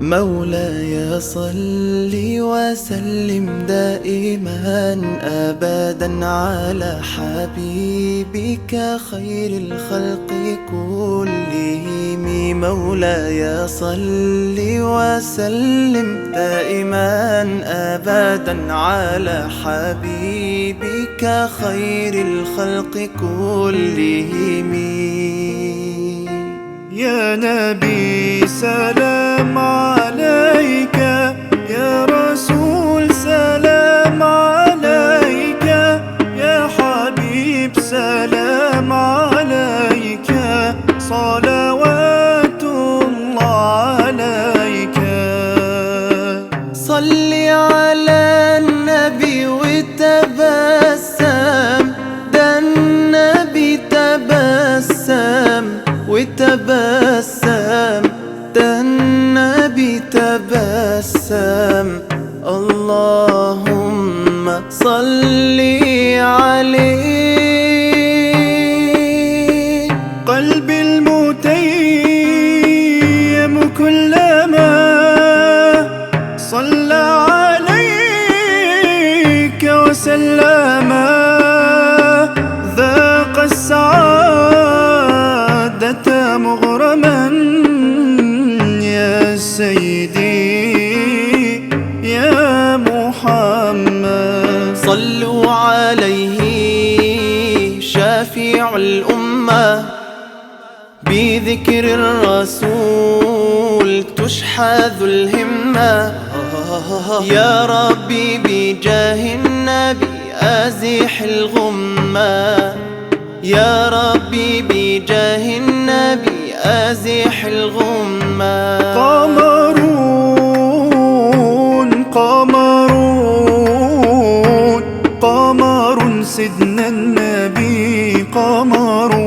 مولاي صل وسلم دائما أبدا على حبيبك خير الخلق كلهم. مولاي صل وسلم دائما أبدا على حبيبك خير الخلق كلهم. يا نبي سلام عليك، يا رسول سلام عليك، يا حبيب سلام عليك، صلوات الله عليك. صل على النبي وتبسم، ده النبي تبسم وتبسم، ده النبي تبسم. اللهم صل عليه. قلبي المتيم كلما صلى عليك وسلم ذاق السعادة مغرما. يا سيدي يا محمد صلوا عليه شافع الأمة، بذكر الرسول تشحذ الهمة. يا ربي بجاه النبي أزح الغمة، يا ربي بجاه النبي أزح الغمة. قمرون قمرون قمر سيدنا النبي، قمرون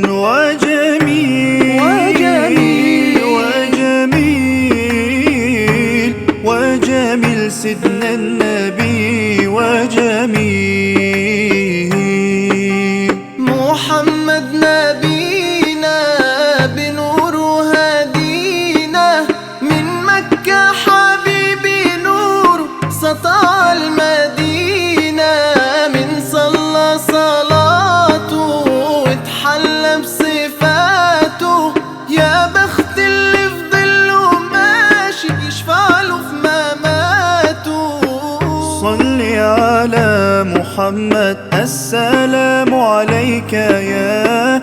وجميل وجميل وجميل وجميل سيدنا النبي وجميل. محمد نبينا بنور هدينا، من مكة حبيبي نور سطع المدينة. من صلى صلاته واتحلى بصفاته، يا بخت اللي في ظله ماشي يشفع له في مماته. صل على محمد السلام عليك يا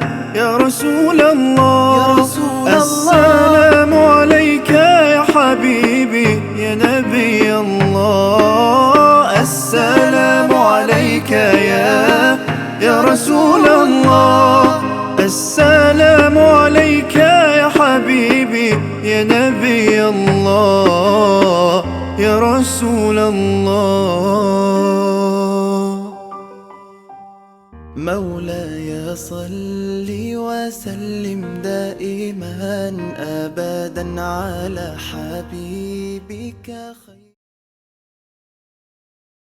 رسول الله، يا رسول السلام عليك يا حبيبي يا نبي الله. السلام عليك يا رسول الله، السلام عليك يا حبيبي يا نبي الله يا رسول الله. مولاي صل وسلم دائما أبدا على حبيبك خير